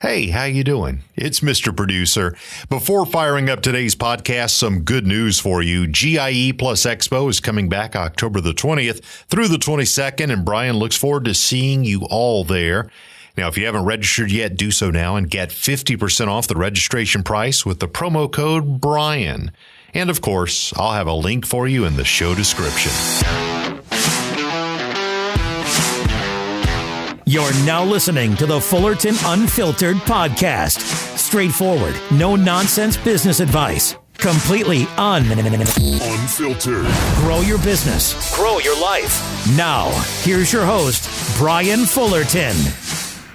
Hey, how you doing? It's Mr. Producer. Before firing up today's podcast, some good news for you. GIE Plus Expo is coming back October the 20th through the 22nd, and Brian looks forward to seeing you all there. Now, if you haven't registered yet, do so now and get 50% off the registration price with the promo code BRIAN. And of course, I'll have a link for you in the show description. You're now listening to the Fullerton Unfiltered podcast. Straightforward, no nonsense business advice. Completely unfiltered. Grow your business. Grow your life. Now, here's your host, Brian Fullerton.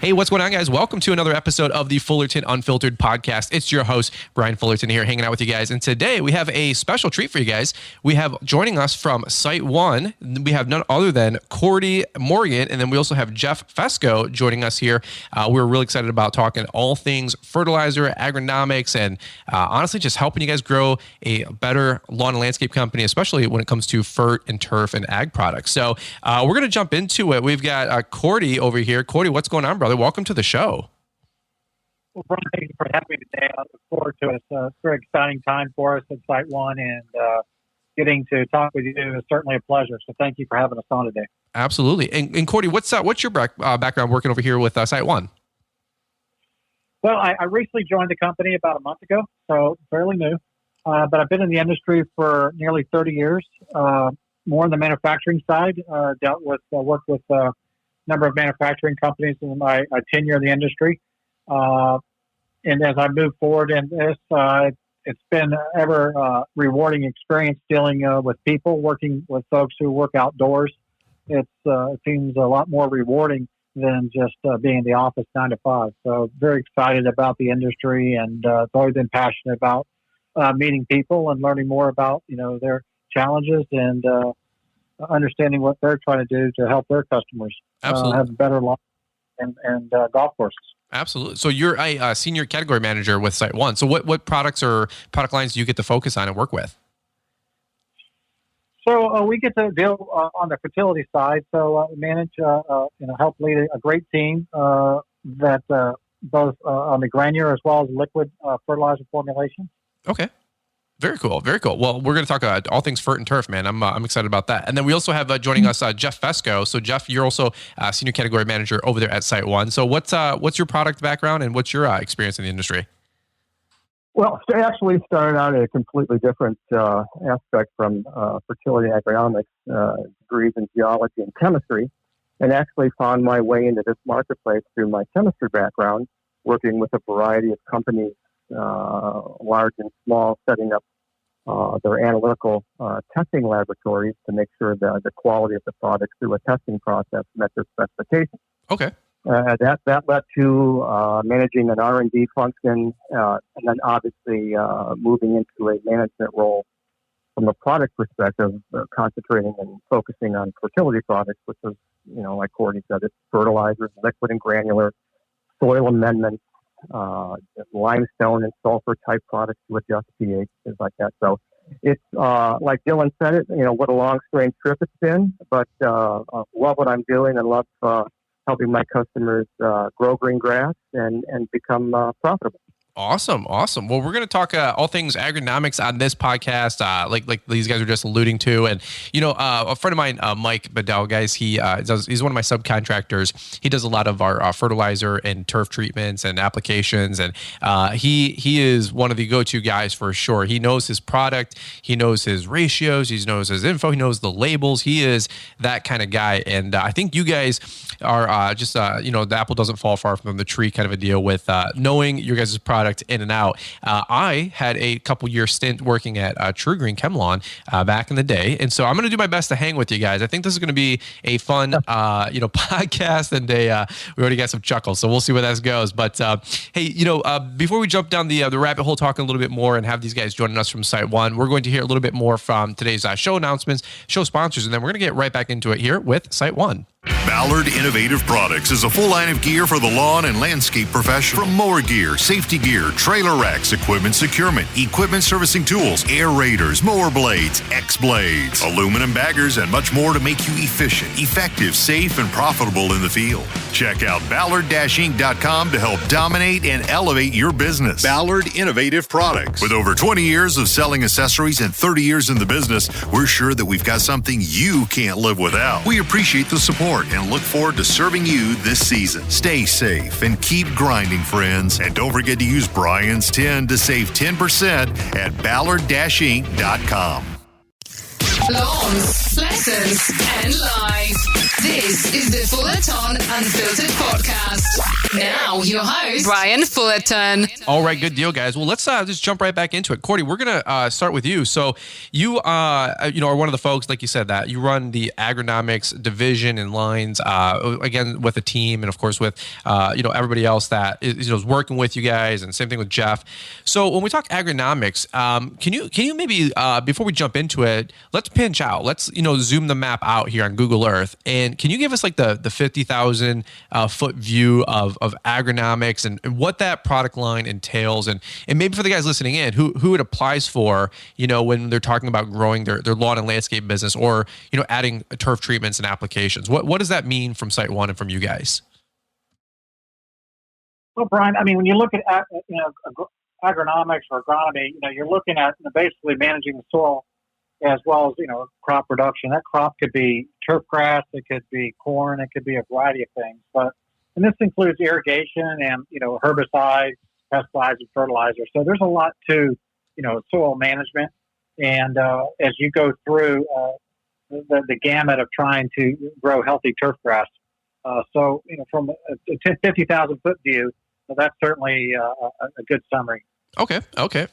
Hey, what's going on, guys? Welcome to another episode of the Fullerton Unfiltered podcast. It's your host, Brian Fullerton, here hanging out with you guys. And today we have a special treat for you guys. We have joining us from SiteOne, we have none other than Cordie Morgan, and then we also have Jeff Fresko joining us here. We're really excited about talking all things fertilizer, agronomics, and honestly, just helping you guys grow a better lawn and landscape company, especially when it comes to fert and turf and ag products. So we're going to jump into it. We've got Cordie over here. Cordie, what's going on, brother? Welcome to the show. Well, Brian, thank you for having me today. I look forward to it. It's a very exciting time for us at SiteOne, and getting to talk with you is certainly a pleasure. So thank you for having us on today. Absolutely. And Cordie, what's your background working over here with SiteOne? Well, I recently joined the company about a month ago, so fairly new. But I've been in the industry for nearly 30 years, more on the manufacturing side, worked with number of manufacturing companies in my tenure in the industry. And as I move forward in this, it's been ever rewarding experience dealing with people, working with folks who work outdoors. It seems a lot more rewarding than just being in the office 9 to 5. So very excited about the industry, and I've always been passionate about meeting people and learning more about their challenges and understanding what they're trying to do to help their customers have a better life and golf courses. Absolutely. So you're a senior category manager with SiteOne. So what products or product lines do you get to focus on and work with? So we get to deal on the fertility side. So manage, help lead a great team that both on the granular as well as liquid fertilizer formulation. Okay. Very cool. Very cool. Well, we're going to talk about all things fert and turf, man. I'm excited about that. And then we also have joining us Jeff Fresko. So Jeff, you're also senior category manager over there at SiteOne. So what's your product background and what's your experience in the industry? Well, I actually started out at a completely different aspect from fertility agronomics, degrees in geology and chemistry, and actually found my way into this marketplace through my chemistry background, working with a variety of companies, large and small, setting up their analytical testing laboratories to make sure that the quality of the product through a testing process met their specifications. Okay. That led to managing an R&D function, and then obviously moving into a management role from a product perspective, concentrating and focusing on fertility products, which was, like Cordie said, it's fertilizers, liquid and granular, soil amendments, limestone and sulfur type products to adjust pH, things like that. So it's like Dylan said it, what a long, strange trip it's been, but love what I'm doing and love helping my customers grow green grass and become profitable. Awesome. Well, we're going to talk all things agronomics on this podcast, like these guys are just alluding to. And, a friend of mine, Mike Bedell, guys, he's one of my subcontractors. He does a lot of our fertilizer and turf treatments and applications. And he is one of the go-to guys for sure. He knows his product. He knows his ratios. He knows his info. He knows the labels. He is that kind of guy. And I think you guys are just, the apple doesn't fall far from the tree kind of a deal with knowing your guys' product in and out. I had a couple year stint working at True Green Chemlawn back in the day, and so I'm going to do my best to hang with you guys. I think this is going to be a fun, podcast, and we already got some chuckles, so we'll see where that goes. But hey, before we jump down the rabbit hole, talking a little bit more, and have these guys joining us from SiteOne, we're going to hear a little bit more from today's show announcements, show sponsors, and then we're going to get right back into it here with SiteOne. Ballard Innovative Products is a full line of gear for the lawn and landscape professional. From mower gear, safety gear, trailer racks, equipment securement, equipment servicing tools, aerators, mower blades, X-blades, aluminum baggers, and much more to make you efficient, effective, safe, and profitable in the field. Check out Ballard-Inc.com to help dominate and elevate your business. Ballard Innovative Products. With over 20 years of selling accessories and 30 years in the business, we're sure that we've got something you can't live without. We appreciate the support and look forward to serving you this season. Stay safe and keep grinding, friends. And don't forget to use Brian's 10 to save 10% at Ballard-Inc.com. Lawns, lessons, and live. This is the Fullerton Unfiltered Podcast. Now, your host, Brian Fullerton. All right, good deal, guys. Well, let's just jump right back into it. Cordie, we're going to start with you. So you, are one of the folks, like you said, that you run the agronomics division and lines, again, with a team and, of course, with, everybody else that is working with you guys, and same thing with Jeff. So when we talk agronomics, can you maybe, before we jump into it, let's pinch out. Let's, zoom the map out here on Google Earth. And can you give us like the 50,000 foot view of agronomics and what that product line entails? And maybe for the guys listening in, who it applies for, when they're talking about growing their lawn and landscape business, or, adding turf treatments and applications. What does that mean from SiteOne and from you guys? Well, Brian, I mean, when you look at agronomics or agronomy, you're looking at basically managing the soil as well as, crop production. That crop could be turf grass, it could be corn, it could be a variety of things. And this includes irrigation and, herbicides, pesticides, and fertilizers. So there's a lot to, soil management. And as you go through the gamut of trying to grow healthy turf grass. From a 50,000 foot view, that's certainly a good summary. Okay,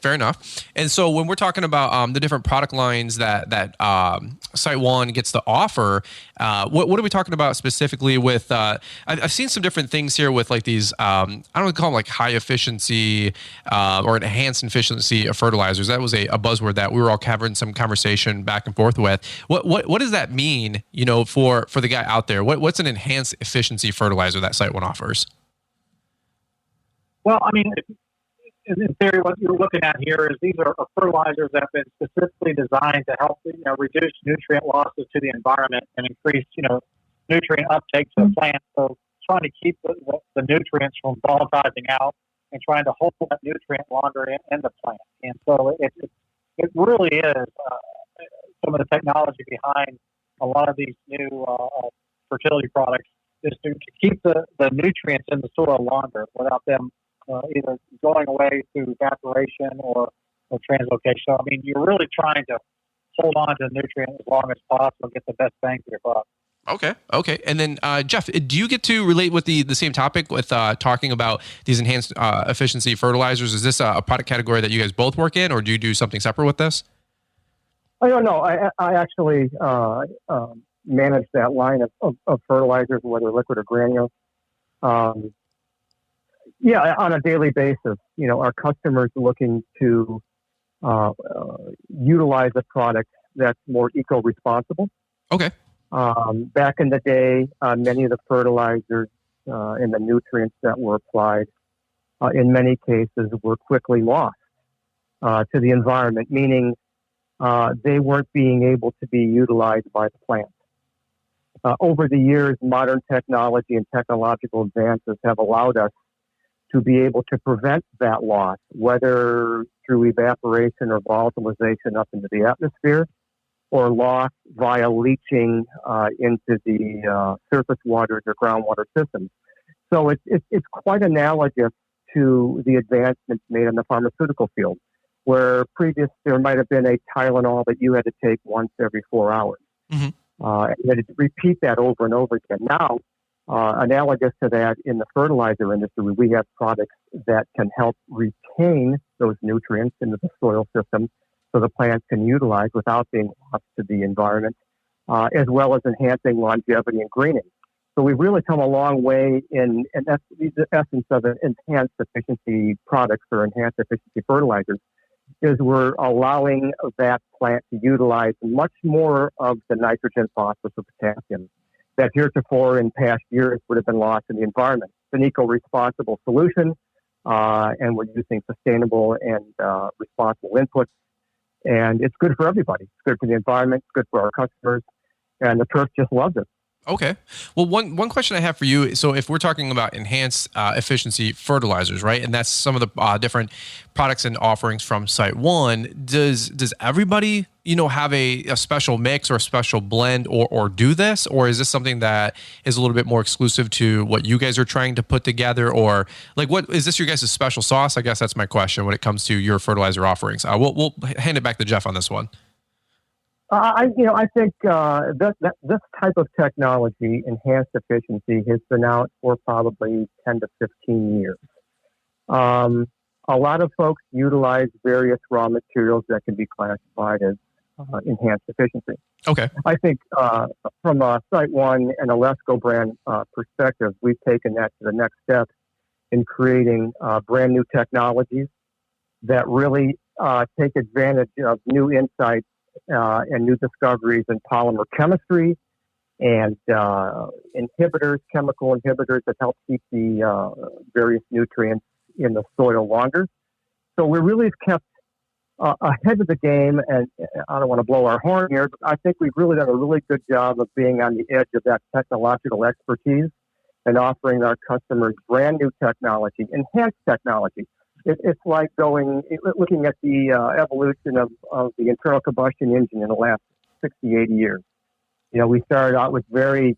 fair enough. And so when we're talking about the different product lines that SiteOne gets to offer, what are we talking about specifically with, I've seen some different things here with like these, I don't want to call them like high efficiency or enhanced efficiency of fertilizers. That was a buzzword that we were all having some conversation back and forth with. What does that mean, for the guy out there? What's an enhanced efficiency fertilizer that SiteOne offers? Well, I mean, in theory, what you're looking at here is these are fertilizers that have been specifically designed to help, reduce nutrient losses to the environment and increase, nutrient uptake to the plant. So trying to keep the nutrients from volatilizing out and trying to hold that nutrient longer in the plant. And so it really is some of the technology behind a lot of these new fertility products is to keep the nutrients in the soil longer without them either going away through evaporation or translocation. So, I mean, you're really trying to hold on to the nutrient as long as possible and get the best bang for your buck. Okay. And then, Jeff, do you get to relate with the same topic with talking about these enhanced efficiency fertilizers? Is this a product category that you guys both work in, or do you do something separate with this? I don't know. I actually manage that line of fertilizers, whether liquid or granular. On a daily basis, our customers are looking to utilize a product that's more eco-responsible. Okay. Back in the day, many of the fertilizers and the nutrients that were applied, in many cases, were quickly lost to the environment, meaning they weren't being able to be utilized by the plant. Over the years, modern technology and technological advances have allowed us to be able to prevent that loss, whether through evaporation or volatilization up into the atmosphere, or loss via leaching into the surface waters or groundwater systems. So it's quite analogous to the advancements made in the pharmaceutical field, where there might have been a Tylenol that you had to take once every 4 hours. Mm-hmm. And you had to repeat that over and over again. Now, analogous to that in the fertilizer industry, we have products that can help retain those nutrients into the soil system so the plants can utilize without being lost to the environment, as well as enhancing longevity and greening. So we've really come a long way in the essence of enhanced efficiency products or enhanced efficiency fertilizers, is we're allowing that plant to utilize much more of the nitrogen, phosphorus, or potassium that heretofore in past years would have been lost in the environment. It's an eco-responsible solution, and we're using sustainable and responsible inputs. And it's good for everybody. It's good for the environment. It's good for our customers. And the turf just loves it. Okay. Well, one question I have for you. So if we're talking about enhanced efficiency fertilizers, right? And that's some of the different products and offerings from SiteOne. Does everybody, have a special mix or a special blend or do this? Or is this something that is a little bit more exclusive to what you guys are trying to put together? Or like, what is this your guys' special sauce? I guess that's my question when it comes to your fertilizer offerings. We'll hand it back to Jeff on this one. I think that this type of technology, enhanced efficiency, has been out for probably 10 to 15 years. A lot of folks utilize various raw materials that can be classified as enhanced efficiency. Okay. I think from a SiteOne and a Lesco brand perspective, we've taken that to the next step in creating brand new technologies that really take advantage of new insights and new discoveries in polymer chemistry and inhibitors, chemical inhibitors that help keep the various nutrients in the soil longer. So we really have kept ahead of the game, and I don't want to blow our horn here, but I think we've really done a really good job of being on the edge of that technological expertise and offering our customers brand new technology, enhanced technology. It's like looking at the evolution of the internal combustion engine in the last 60, 80 years. We started out with very,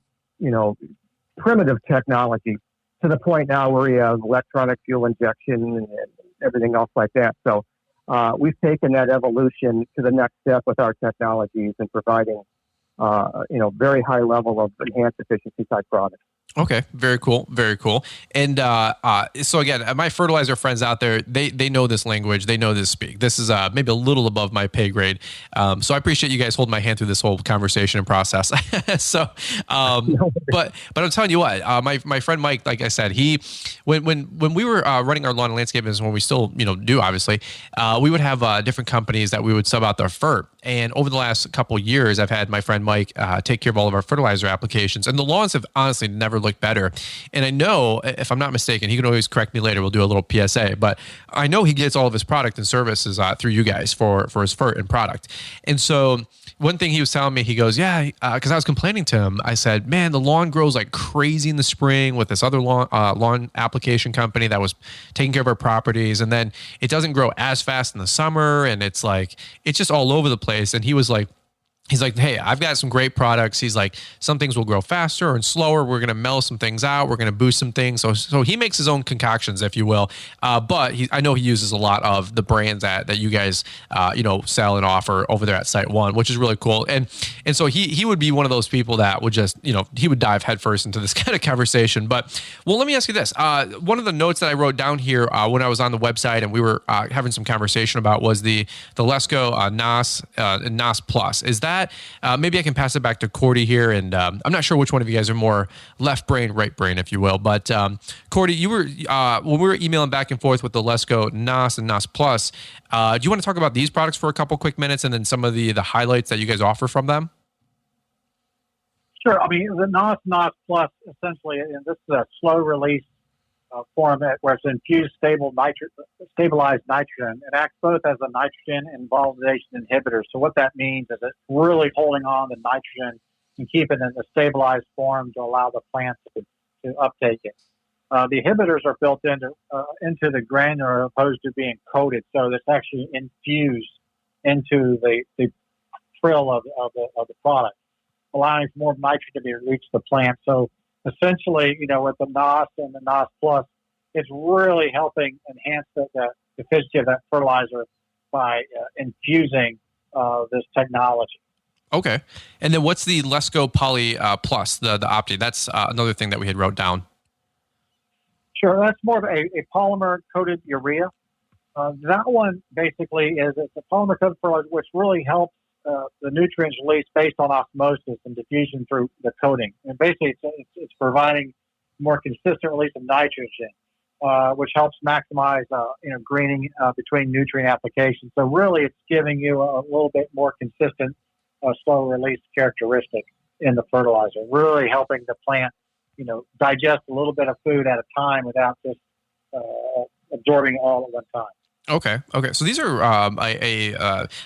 primitive technology to the point now where we have electronic fuel injection and everything else like that. So we've taken that evolution to the next step with our technologies and providing, very high level of enhanced efficiency type products. Okay. Very cool. Very cool. And so again, my fertilizer friends out there, they know this language. They know this speak. This is maybe a little above my pay grade. So I appreciate you guys holding my hand through this whole conversation and process. So, but I'm telling you what, my friend Mike, like I said, when we were running our lawn and landscape business, when we still do obviously, we would have different companies that we would sub out their fert. And over the last couple of years, I've had my friend Mike take care of all of our fertilizer applications, and the lawns have honestly never looked better. And I know, if I'm not mistaken, he can always correct me later. We'll do a little PSA, but I know he gets all of his product and services through you guys for his fert and product. And so one thing he was telling me, he goes, yeah, because I was complaining to him. I said, man, the lawn grows like crazy in the spring with this other lawn application company that was taking care of our properties. And then it doesn't grow as fast in the summer. And it's just all over the place. And he was like, he's like, hey, I've got some great products. He's like, some things will grow faster and slower. We're going to mellow some things out. We're going to boost some things. So he makes his own concoctions, if you will. But I know he uses a lot of the brands that you guys, sell and offer over there at SiteOne, which is really cool. And so he would be one of those people that would just, he would dive headfirst into this kind of conversation. But, well, let me ask you this. One of the notes that I wrote down here when I was on the website and we were having some conversation about was the Lesco NAS and NAS Plus. Is that maybe I can pass it back to Cordie here, and I'm not sure which one of you guys are more left brain, right brain, if you will. But Cordie, you were when we were emailing back and forth with the Lesco NAS and NAS Plus. Do you want to talk about these products for a couple quick minutes, and then some of the highlights that you guys offer from them? Sure. I mean, the NAS Plus essentially, and this is a slow release format where it's infused stabilized nitrogen. It acts both as a nitrogen and volatilization inhibitor. So what that means is it's really holding on to nitrogen and keeping it in a stabilized form to allow the plants to uptake it. The inhibitors are built into the granular opposed to being coated, so it's actually infused into the frill of the product, allowing more nitrogen to reach the plant. So essentially, with the NAS and the NAS Plus, it's really helping enhance the efficiency of that fertilizer by infusing this technology. Okay. And then what's the Lesco Poly Plus, the Opti? That's another thing that we had wrote down. Sure. That's more of a polymer-coated urea. That one basically it's a polymer-coated fertilizer, which really helps the nutrients released based on osmosis and diffusion through the coating. And basically, it's providing more consistent release of nitrogen, which helps maximize greening between nutrient applications. So really, it's giving you a little bit more consistent slow release characteristic. in the fertilizer, really helping the plant, digest a little bit of food at a time without just absorbing it all at one time. Okay. So these are I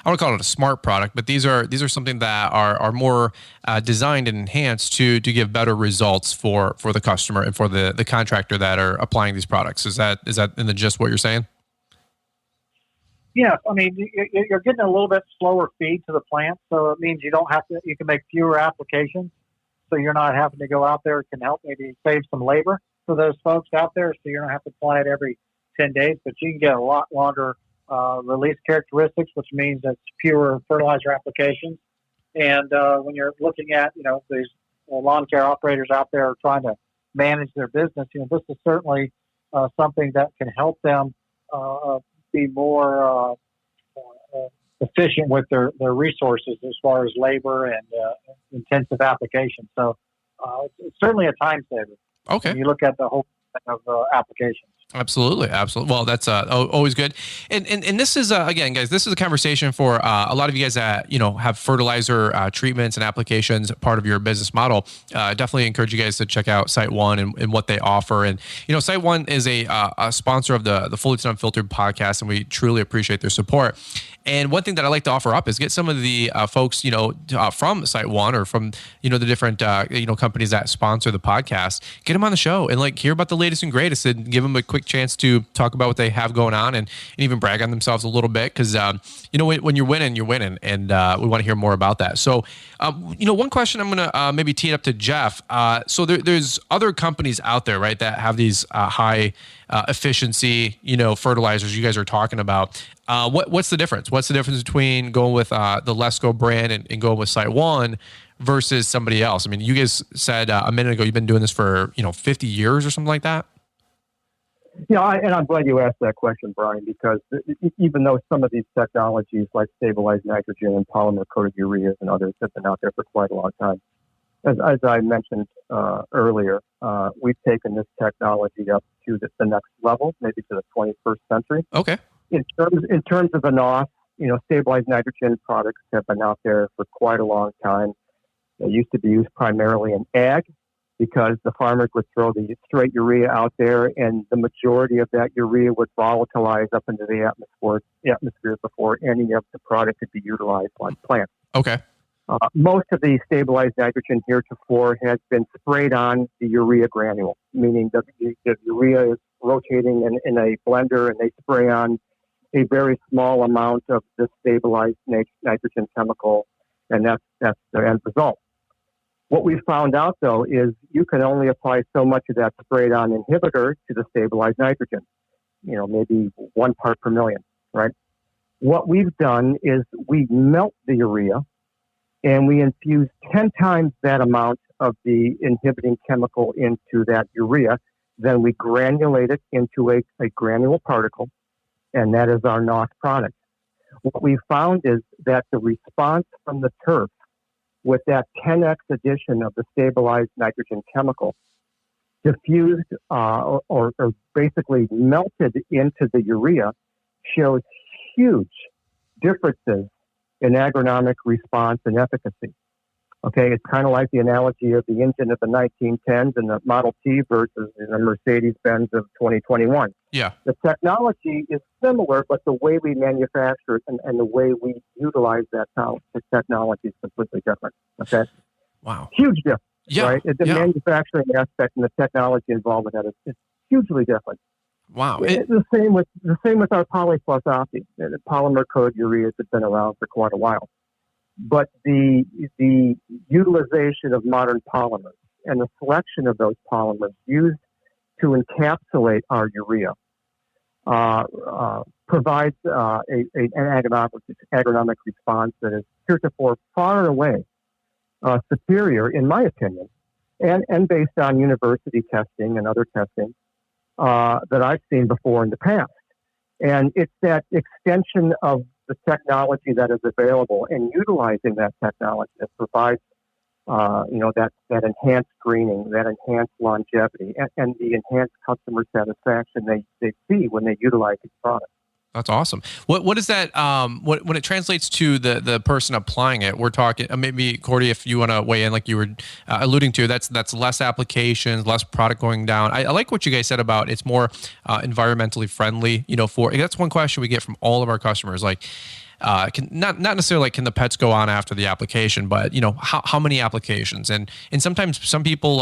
want to call it a smart product, but these are something that are more designed and enhanced to give better results for the customer and for the contractor that are applying these products. Is that in the gist what you're saying? Yeah, I mean, you're getting a little bit slower feed to the plant, so it means you can make fewer applications, so you're not having to go out there. It can help maybe save some labor for those folks out there, so you don't have to apply it every 10 days, but you can get a lot longer release characteristics, which means it's fewer fertilizer applications. And when you're looking at, these lawn care operators out there trying to manage their business, this is certainly something that can help them be more efficient with their resources as far as labor and intensive application. So it's certainly a time saver. Okay. When you look at the whole of applications. Absolutely. Well, that's always good. And this is again, guys, this is a conversation for a lot of you guys that have fertilizer treatments and applications part of your business model. Definitely encourage you guys to check out SiteOne and what they offer. And SiteOne is a sponsor of the Fullerton Unfiltered podcast, and we truly appreciate their support. And one thing that I like to offer up is get some of the folks, from SiteOne or from the different companies that sponsor the podcast, get them on the show and hear about the latest and greatest, and give them a quick chance to talk about what they have going on and even brag on themselves a little bit, because when you're winning, and we want to hear more about that. So one question I'm gonna maybe tee it up to Jeff. So there's other companies out there, right, that have these high efficiency fertilizers you guys are talking about. What's the difference? What's the difference between going with the Lesco brand and going with SiteOne versus somebody else? I mean, you guys said a minute ago you've been doing this for 50 years or something like that. Yeah, and I'm glad you asked that question, Brian, because even though some of these technologies like stabilized nitrogen and polymer-coated ureas and others have been out there for quite a long time, as I mentioned earlier, we've taken this technology up to the next level, maybe to the 21st century. Okay. In terms of the NOS, stabilized nitrogen products have been out there for quite a long time. They used to be used primarily in ag, because the farmers would throw the straight urea out there, and the majority of that urea would volatilize up into the atmosphere before any of the product could be utilized on plants. Okay. Most of the stabilized nitrogen heretofore has been sprayed on the urea granule, meaning that the urea is rotating in a blender, and they spray on a very small amount of the stabilized nitrogen chemical, and that's the end result. What we found out, though, is you can only apply so much of that sprayed-on inhibitor to the stabilized nitrogen, maybe 1 part per million, right? What we've done is we melt the urea, and we infuse 10 times that amount of the inhibiting chemical into that urea. Then we granulate it into a granule particle, and that is our NOS product. What we found is that the response from the turf with that 10x addition of the stabilized nitrogen chemical diffused or basically melted into the urea shows huge differences in agronomic response and efficacy. Okay, it's kind of like the analogy of the engine of the 1910s and the Model T versus the Mercedes-Benz of 2021. Yeah. The technology is similar, but the way we manufacture it and the way we utilize the technology is completely different. Okay? Wow. Huge difference, right? The Yeah. manufacturing aspect and the technology involved with that is hugely different. Wow. The same with our poly plus opti. The polymer coated ureas have been around for quite a while. But the utilization of modern polymers and the selection of those polymers used to encapsulate our urea provides an agronomic response that is heretofore far and away superior, in my opinion, and based on university testing and other testing that I've seen before in the past. And it's that extension of the technology that is available and utilizing that technology that provides, that enhanced screening, that enhanced longevity, and the enhanced customer satisfaction they see when they utilize these products. That's awesome. What is that? When it translates to the person applying it, we're talking maybe Cordie, if you want to weigh in, like you were alluding to, that's less applications, less product going down. I like what you guys said about it's more environmentally friendly. That's one question we get from all of our customers. Like, not necessarily like can the pets go on after the application, but how many applications, and sometimes some people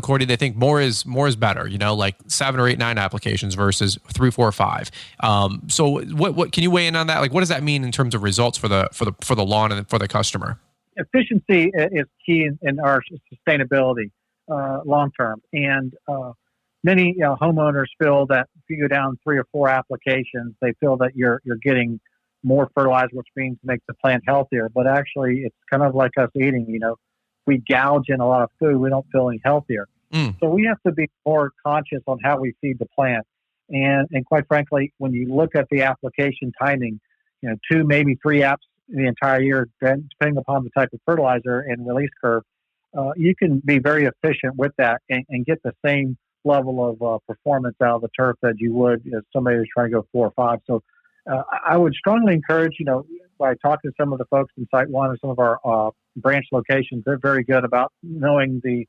Cordie, they think more is better, like 7 or 8, 9 applications versus 3, 4, 5. So what can you weigh in on that? Like, what does that mean in terms of results for the lawn and for the customer? Efficiency is key in our sustainability long term, and many homeowners feel that if you go down 3 or 4 applications, they feel that you're getting more fertilizer, which means make the plant healthier. But actually, it's kind of like us eating. We gouge in a lot of food, we don't feel any healthier. So we have to be more conscious on how we feed the plant. And quite frankly, when you look at the application timing, 2, maybe 3 apps in the entire year, depending upon the type of fertilizer and release curve, you can be very efficient with that and get the same level of performance out of the turf that you would if somebody was trying to go 4 or 5. So I would strongly encourage, by talking to some of the folks in SiteOne and some of our branch locations, they're very good about knowing the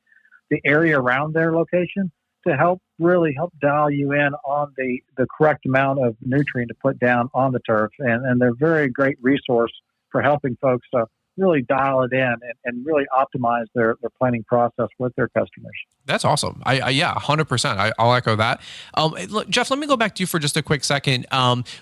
area around their location to really help dial you in on the correct amount of nutrient to put down on the turf. And they're a very great resource for helping folks to really dial it in and really optimize their planning process with their customers. That's awesome. Yeah, 100%. I'll echo that. Look, Jeff, let me go back to you for just a quick second.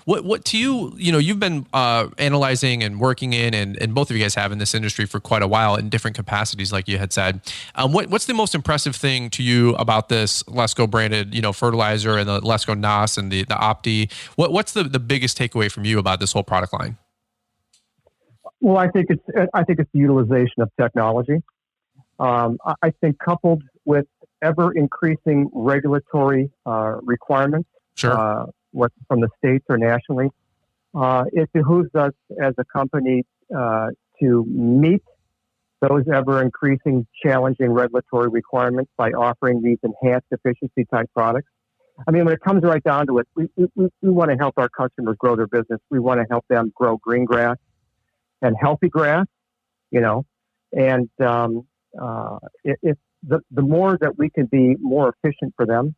What to you, you've been analyzing and working in, and both of you guys have in this industry for quite a while in different capacities, like you had said. What's the most impressive thing to you about this Lesco branded, fertilizer and the Lesco NOS and the Opti? What's the biggest takeaway from you about this whole product line? Well, I think it's the utilization of technology. I think coupled with ever increasing regulatory requirements, sure, what from the states or nationally, it behooves us as a company to meet those ever increasing challenging regulatory requirements by offering these enhanced efficiency type products. I mean, when it comes right down to it, we want to help our customers grow their business. We want to help them grow green grass and healthy grass, and if the more that we can be more efficient for them,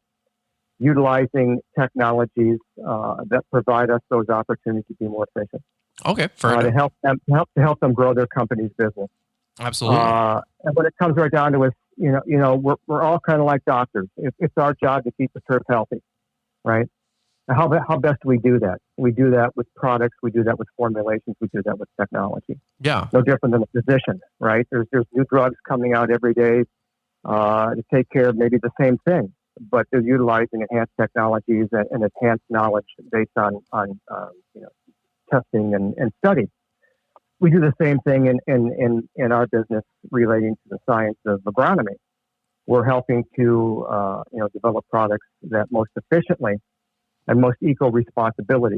utilizing technologies that provide us those opportunities to be more efficient. Okay, fair to help them grow their company's business. Absolutely. And when it comes right down to it, we're all kind of like doctors. It's our job to keep the turf healthy, right? How best do we do that? We do that with products. We do that with formulations. We do that with technology. Yeah. No different than a physician, right? There's new drugs coming out every day to take care of maybe the same thing, but they're utilizing enhanced technologies and enhanced knowledge based on testing and study. We do the same thing in our business relating to the science of agronomy. We're helping to develop products that most efficiently and most responsible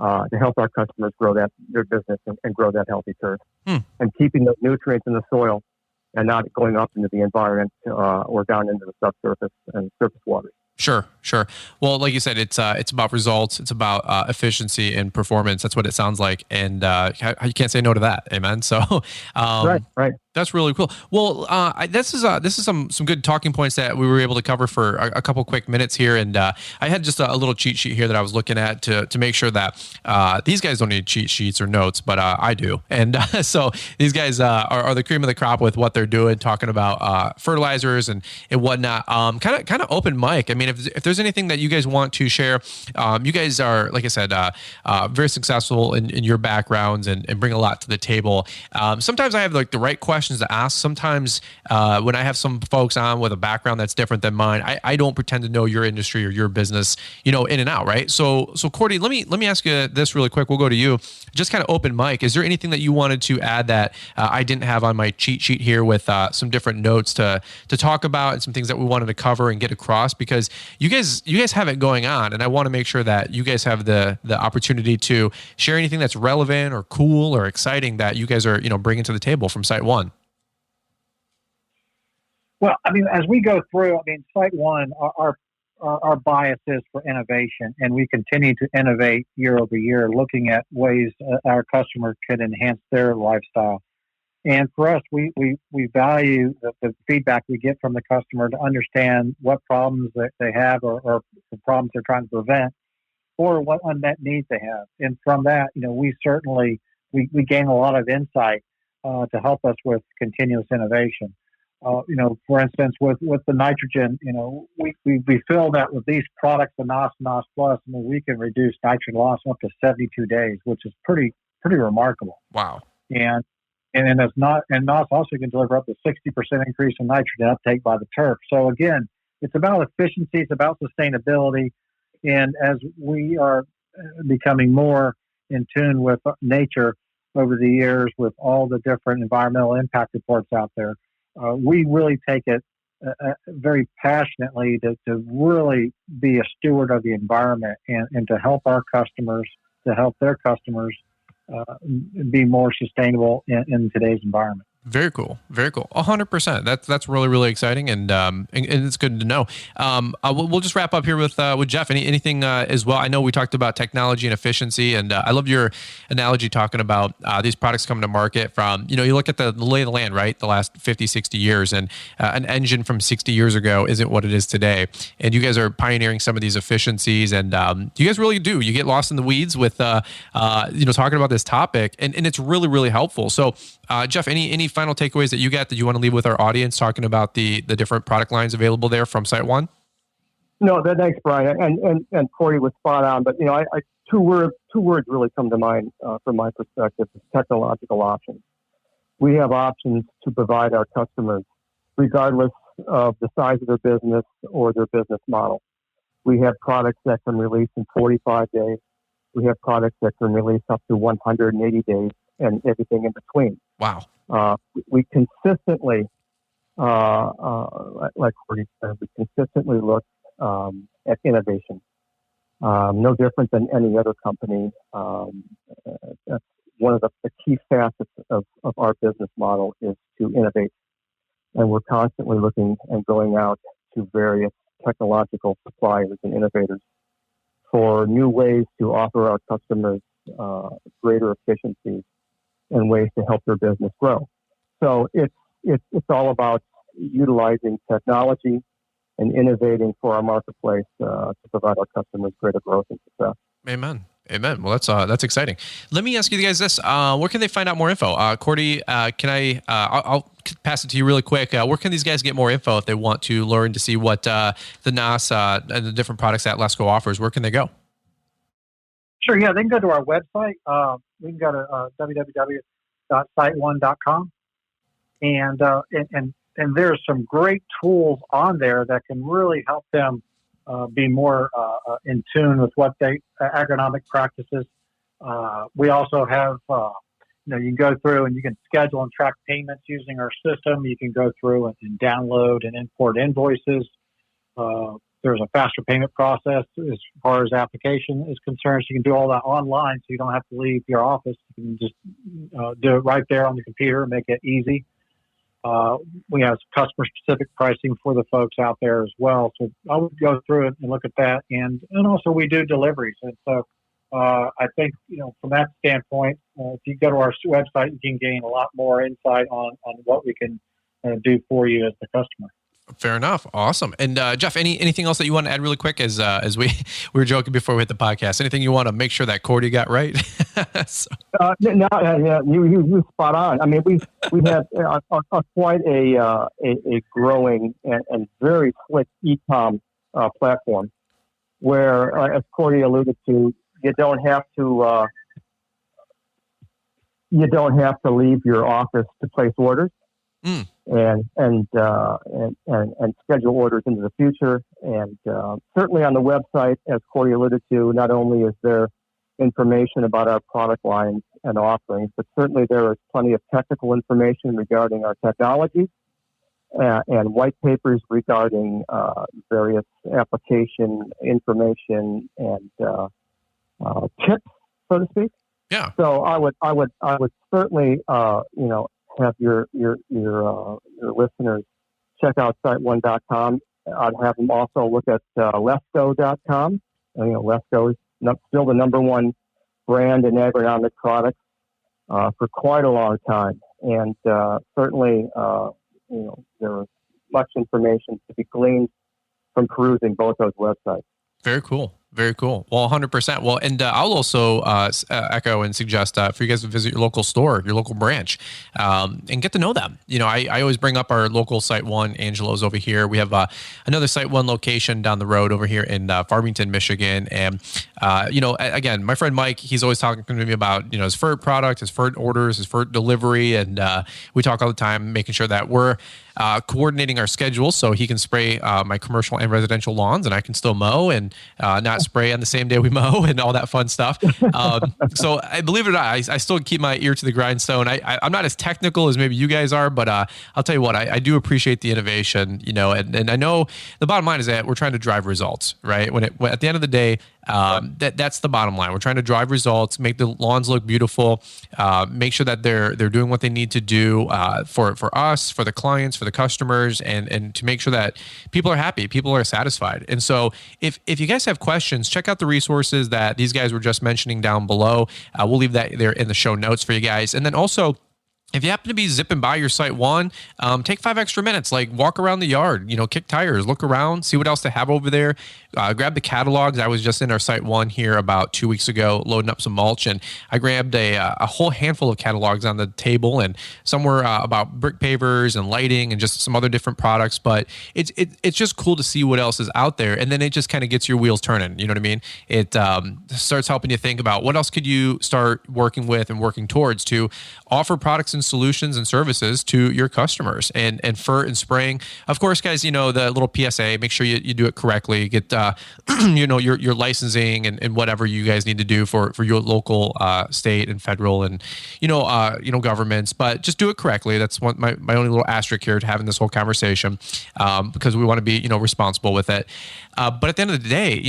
to help our customers grow their business and grow that healthy turf, and keeping those nutrients in the soil and not going up into the environment or down into the subsurface and surface waters. Sure. Well, like you said, it's about results. It's about efficiency and performance. That's what it sounds like, and you can't say no to that. Amen. So, right. That's really cool. Well, this is some good talking points that we were able to cover for a couple quick minutes here, and I had just a little cheat sheet here that I was looking at to make sure that these guys don't need cheat sheets or notes, but I do, and so these guys are the cream of the crop with what they're doing, talking about fertilizers and whatnot. Kind of open mic. I mean, if there's anything that you guys want to share, you guys are, like I said, very successful in your backgrounds and bring a lot to the table. Sometimes I have like the right questions to ask. Sometimes when I have some folks on with a background that's different than mine, I don't pretend to know your industry or your business, in and out, right? So Cordie, let me ask you this really quick. We'll go to you. Just kind of open mic. Is there anything that you wanted to add that I didn't have on my cheat sheet here with some different notes to talk about and some things that we wanted to cover and get across? Because you guys have it going on, and I want to make sure that you guys have the opportunity to share anything that's relevant or cool or exciting that you guys are bringing to the table from SiteOne. Well, I mean, as we go through, SiteOne, our our bias is for innovation, and we continue to innovate year over year, looking at ways our customer can enhance their lifestyle. And for us, we value the feedback we get from the customer to understand what problems that they have or the problems they're trying to prevent, or what unmet needs they have. And from that, we certainly we gain a lot of insight to help us with continuous innovation. For instance, with the nitrogen, we feel that with these products, the NOS and NOS Plus, we can reduce nitrogen loss up to 72 days, which is pretty remarkable. Wow. And it's not, and NOS also can deliver up to 60% increase in nitrogen uptake by the turf. So again, it's about efficiency, it's about sustainability, and as we are becoming more in tune with nature over the years, with all the different environmental impact reports out there, we really take it very passionately to really be a steward of the environment and to help our customers, to help their customers be more sustainable in today's environment. Very cool. Very cool. 100%. That's really, really exciting. And it's good to know. We'll just wrap up here with Jeff. Anything as well? I know we talked about technology and efficiency, and I love your analogy talking about these products coming to market from, you look at the lay of the land, right? The last 50, 60 years, and an engine from 60 years ago isn't what it is today. And you guys are pioneering some of these efficiencies, and you guys really do. You get lost in the weeds with, talking about this topic, and it's really, really helpful. So, Jeff, any final takeaways that you got that you want to leave with our audience talking about the different product lines available there from SiteOne? No, thanks, Brian. And Cordie was spot on. But, two words really come to mind from my perspective: technological options. We have options to provide our customers, regardless of the size of their business or their business model. We have products that can release in 45 days. We have products that can release up to 180 days, and everything in between. Wow. We consistently, like Cordie said, we consistently look at innovation. No different than any other company. That's one of the key facets of our business model is to innovate. And we're constantly looking and going out to various technological suppliers and innovators for new ways to offer our customers greater efficiencies and ways to help their business grow. So it's all about utilizing technology and innovating for our marketplace to provide our customers greater growth and success. Amen. Well, that's exciting. Let me ask you guys this: where can they find out more info? Cordie, I'll pass it to you really quick. Where can these guys get more info if they want to learn to see what the NOS and the different products that Lesco offers? Where can they go? Sure. Yeah, they can go to our website. We can go to www.siteone.com, and there's some great tools on there that can really help them be more in tune with what agronomic practices. We also have, you can go through and you can schedule and track payments using our system. You can go through and download and import invoices. There's a faster payment process as far as application is concerned. So you can do all that online, so you don't have to leave your office. You can just do it right there on the computer and make it easy. We have customer-specific pricing for the folks out there as well. So I would go through it and look at that. And also we do deliveries. And so I think, from that standpoint, if you go to our website, you can gain a lot more insight on what we can do for you as the customer. Fair enough. Awesome. And Jeff, anything else that you want to add really quick as we were joking before we hit the podcast? Anything you want to make sure that Cordie got right? You spot on. I mean, we have quite a growing and very slick e-com platform where, as Cordie alluded to, you don't have to leave your office to place orders. And schedule orders into the future. And certainly on the website, as Cordie alluded to, not only is there information about our product lines and offerings, but certainly there is plenty of technical information regarding our technologies and white papers regarding various application information and tips, so to speak. Yeah. So I would certainly have your listeners check out SiteOne.com. I'd have them also look at Lesco.com. Lesco is still the number one brand in agronomic products for quite a long time. And certainly, there is much information to be gleaned from perusing both those websites. Very cool. Very cool. Well, 100%. Well, and I'll also echo and suggest for you guys to visit your local store, your local branch, and get to know them. I always bring up our local SiteOne, Angelo's over here. We have another SiteOne location down the road over here in Farmington, Michigan. And, again, my friend Mike, he's always talking to me about, his FERT product, his FERT orders, his FERT delivery. And we talk all the time, making sure that we're coordinating our schedule so he can spray my commercial and residential lawns and I can still mow and not spray on the same day we mow and all that fun stuff. So I believe it or not, I still keep my ear to the grindstone. I'm not as technical as maybe you guys are, but I'll tell you what, I do appreciate the innovation, and I know the bottom line is that we're trying to drive results, right? At the end of the day, that's the bottom line. We're trying to drive results, make the lawns look beautiful, make sure that they're doing what they need to do for us, for the clients, for the customers, and to make sure that people are happy, people are satisfied. And so if you guys have questions, check out the resources that these guys were just mentioning down below. We'll leave that there in the show notes for you guys. And then also, if you happen to be zipping by your SiteOne, take 5 extra minutes, like walk around the yard, kick tires, look around, see what else they have over there. Grab the catalogs. I was just in our SiteOne here about 2 weeks ago, loading up some mulch, and I grabbed a whole handful of catalogs on the table, and some were about brick pavers and lighting and just some other different products. But it's just cool to see what else is out there, and then it just kind of gets your wheels turning. You know what I mean? It starts helping you think about what else could you start working with and working towards to offer products and solutions and services to your customers. And FERT and spraying, of course, guys, the little PSA, make sure you do it correctly. Get your licensing and whatever you guys need to do for your local state and federal and governments, but just do it correctly. That's my only little asterisk here to having this whole conversation, because we want to be responsible with it. But at the end of the day,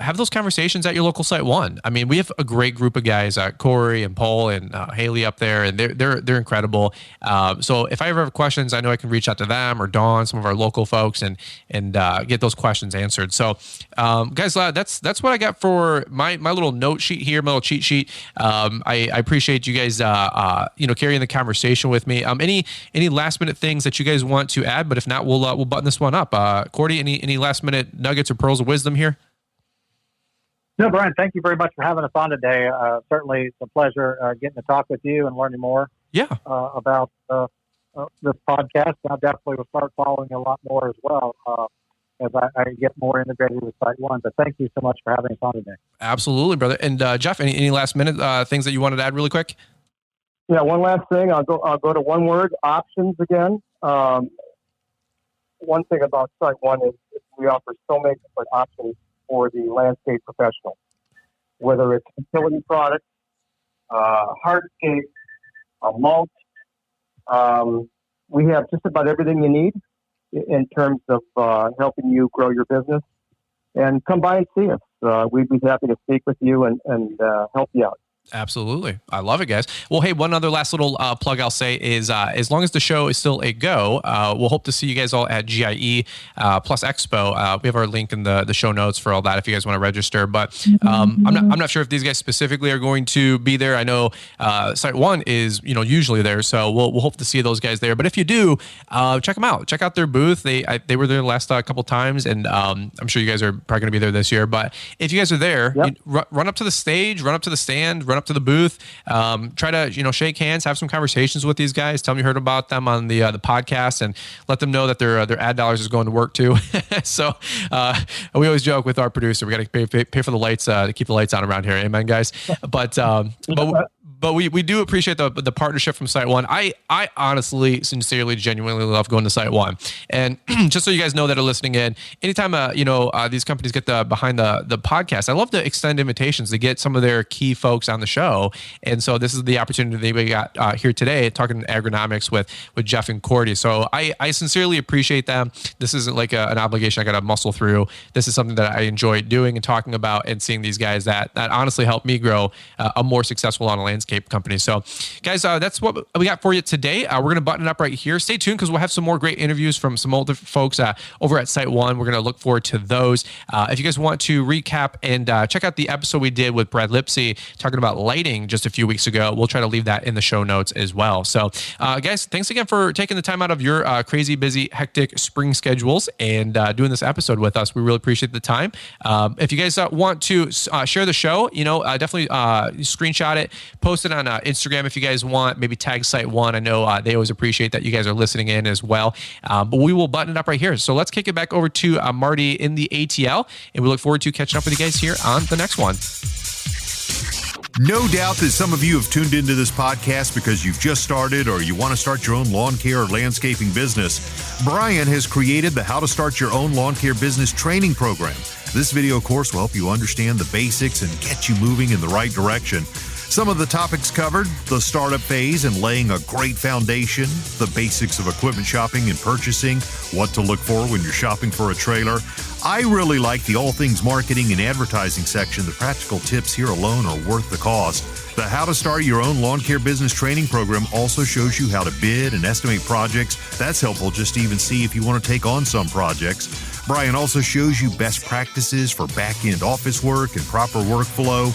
have those conversations at your local SiteOne. I mean, we have a great group of guys, Corey and Paul and Haley up there, and they're incredible. So if I ever have questions, I know I can reach out to them or Dawn, some of our local folks, and get those questions answered. So, guys, that's what I got for my little note sheet here, my little cheat sheet. I appreciate you guys, carrying the conversation with me. Any last minute things that you guys want to add? But if not, we'll button this one up. Cordie, any last minute nuggets or pearls of wisdom here? No, Brian, thank you very much for having us on today. Certainly it's a pleasure getting to talk with you and learning more about this podcast. I definitely will start following a lot more as well as I get more integrated with SiteOne. But thank you so much for having us on today. Absolutely, brother. And Jeff, any last minute things that you wanted to add really quick? Yeah, one last thing. I'll go to one word: options again. One thing about SiteOne is we offer so many different options for the landscape professional, whether it's utility products, hardscape, mulch. We have just about everything you need in terms of helping you grow your business. And come by and see us. We'd be happy to speak with you and help you out. Absolutely. I love it, guys. Well, hey, one other last little plug I'll say is as long as the show is still a go, we'll hope to see you guys all at GIE plus Expo. We have our link in the show notes for all that if you guys want to register. But I'm not sure if these guys specifically are going to be there. I know SiteOne is usually there, so we'll hope to see those guys there. But if you do, check them out. Check out their booth. They were there the last couple times, and I'm sure you guys are probably going to be there this year. But if you guys are there, run up to the stage, run up to the stand, run up to the booth, try to shake hands, have some conversations with these guys, tell them you heard about them on the podcast, and let them know that their ad dollars is going to work too. So we always joke with our producer, we got to pay for the lights to keep the lights on around here. Amen, guys. But we do appreciate the partnership from SiteOne. I honestly, sincerely, genuinely love going to SiteOne. And just so you guys know that are listening in, anytime these companies get behind the podcast, I love to extend invitations to get some of their key folks on the show. And so this is the opportunity we got here today, talking agronomics with Jeff and Cordie. So I sincerely appreciate them. This isn't like an obligation I got to muscle through. This is something that I enjoy doing and talking about, and seeing these guys that honestly help me grow a more successful lawn and landscape landscape company. So guys, that's what we got for you today. We're going to button it up right here. Stay tuned because we'll have some more great interviews from some older folks over at SiteOne. We're going to look forward to those. If you guys want to recap and check out the episode we did with Brad Lipsey talking about lighting just a few weeks ago, we'll try to leave that in the show notes as well. So guys, thanks again for taking the time out of your crazy, busy, hectic spring schedules and doing this episode with us. We really appreciate the time. If you guys want to share the show, definitely screenshot it, post it on Instagram if you guys want, maybe tag SiteOne. I know they always appreciate that you guys are listening in as well. But we will button it up right here. So let's kick it back over to Marty in the ATL, and we look forward to catching up with you guys here on the next one. No doubt that some of you have tuned into this podcast because you've just started or you want to start your own lawn care or landscaping business. Brian has created the How to Start Your Own Lawn Care Business training program. This video course will help you understand the basics and get you moving in the right direction. Some of the topics covered: the startup phase and laying a great foundation, the basics of equipment shopping and purchasing, what to look for when you're shopping for a trailer. I really like the all things marketing and advertising section. The practical tips here alone are worth the cost. The How to Start Your Own Lawn Care Business training program also shows you how to bid and estimate projects. That's helpful just to even see if you want to take on some projects. Brian also shows you best practices for back-end office work and proper workflow.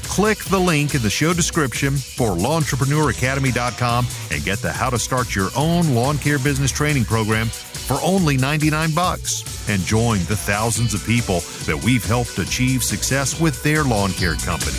Click the link in the show description for LawntrepreneurAcademy.com and get the How to Start Your Own Lawn Care Business training program for only $99 and join the thousands of people that we've helped achieve success with their lawn care company.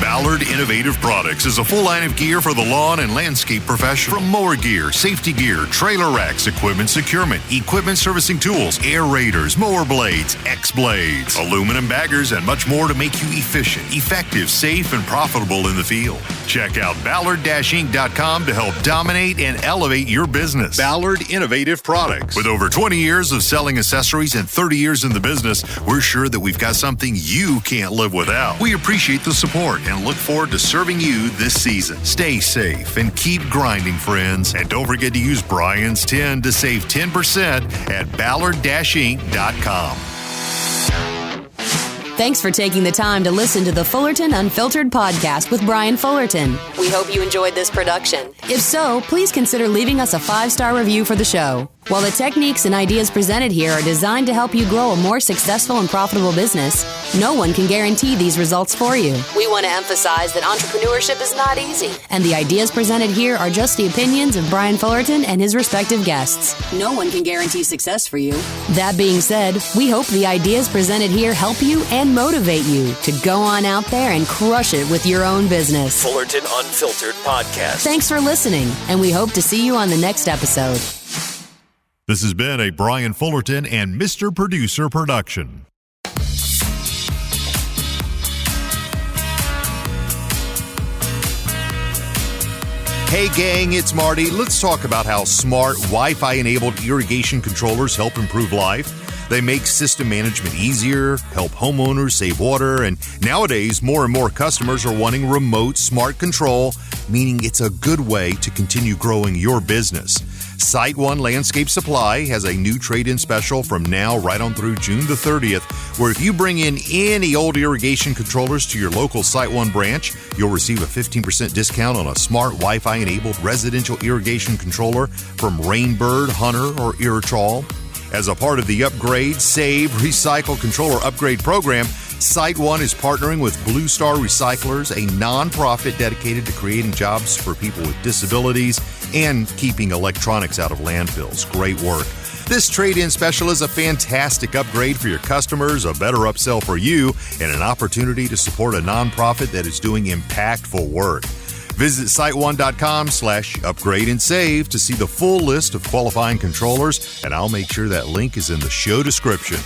Ballard Innovative Products is a full line of gear for the lawn and landscape professional. From mower gear, safety gear, trailer racks, equipment securement, equipment servicing tools, aerators, mower blades, X-blades, aluminum baggers, and much more to make you efficient, effective, safe, and profitable in the field. Check out Ballard-Inc.com to help dominate and elevate your business. Ballard Innovative Products. With over 20 years of selling accessories and 30 years in the business, we're sure that we've got something you can't live without. We appreciate the support and look forward to serving you this season. Stay safe and keep grinding, friends. And don't forget to use Brian's 10 to save 10% at Ballard-Inc.com. Thanks for taking the time to listen to the Fullerton Unfiltered podcast with Brian Fullerton. We hope you enjoyed this production. If so, please consider leaving us a 5-star review for the show. While the techniques and ideas presented here are designed to help you grow a more successful and profitable business, no one can guarantee these results for you. We want to emphasize that entrepreneurship is not easy, and the ideas presented here are just the opinions of Brian Fullerton and his respective guests. No one can guarantee success for you. That being said, we hope the ideas presented here help you and motivate you to go on out there and crush it with your own business. Fullerton Unfiltered Podcast. Thanks for listening, and we hope to see you on the next episode. This has been a Brian Fullerton and Mr. Producer production. Hey gang, it's Marty. Let's talk about how smart Wi-Fi enabled irrigation controllers help improve life. They make system management easier, help homeowners save water, and nowadays more and more customers are wanting remote smart control, meaning it's a good way to continue growing your business. SiteOne Landscape Supply has a new trade-in special from now right on through June the 30th, where if you bring in any old irrigation controllers to your local SiteOne branch, you'll receive a 15% discount on a smart Wi-Fi enabled residential irrigation controller from Rainbird, Hunter, or Irritrol. As a part of the Upgrade, Save, Recycle Controller Upgrade program, SiteOne is partnering with Blue Star Recyclers, a nonprofit dedicated to creating jobs for people with disabilities and keeping electronics out of landfills. Great work. This trade-in special is a fantastic upgrade for your customers, a better upsell for you, and an opportunity to support a nonprofit that is doing impactful work. Visit SiteOne.com/upgrade and save to see the full list of qualifying controllers, and I'll make sure that link is in the show description.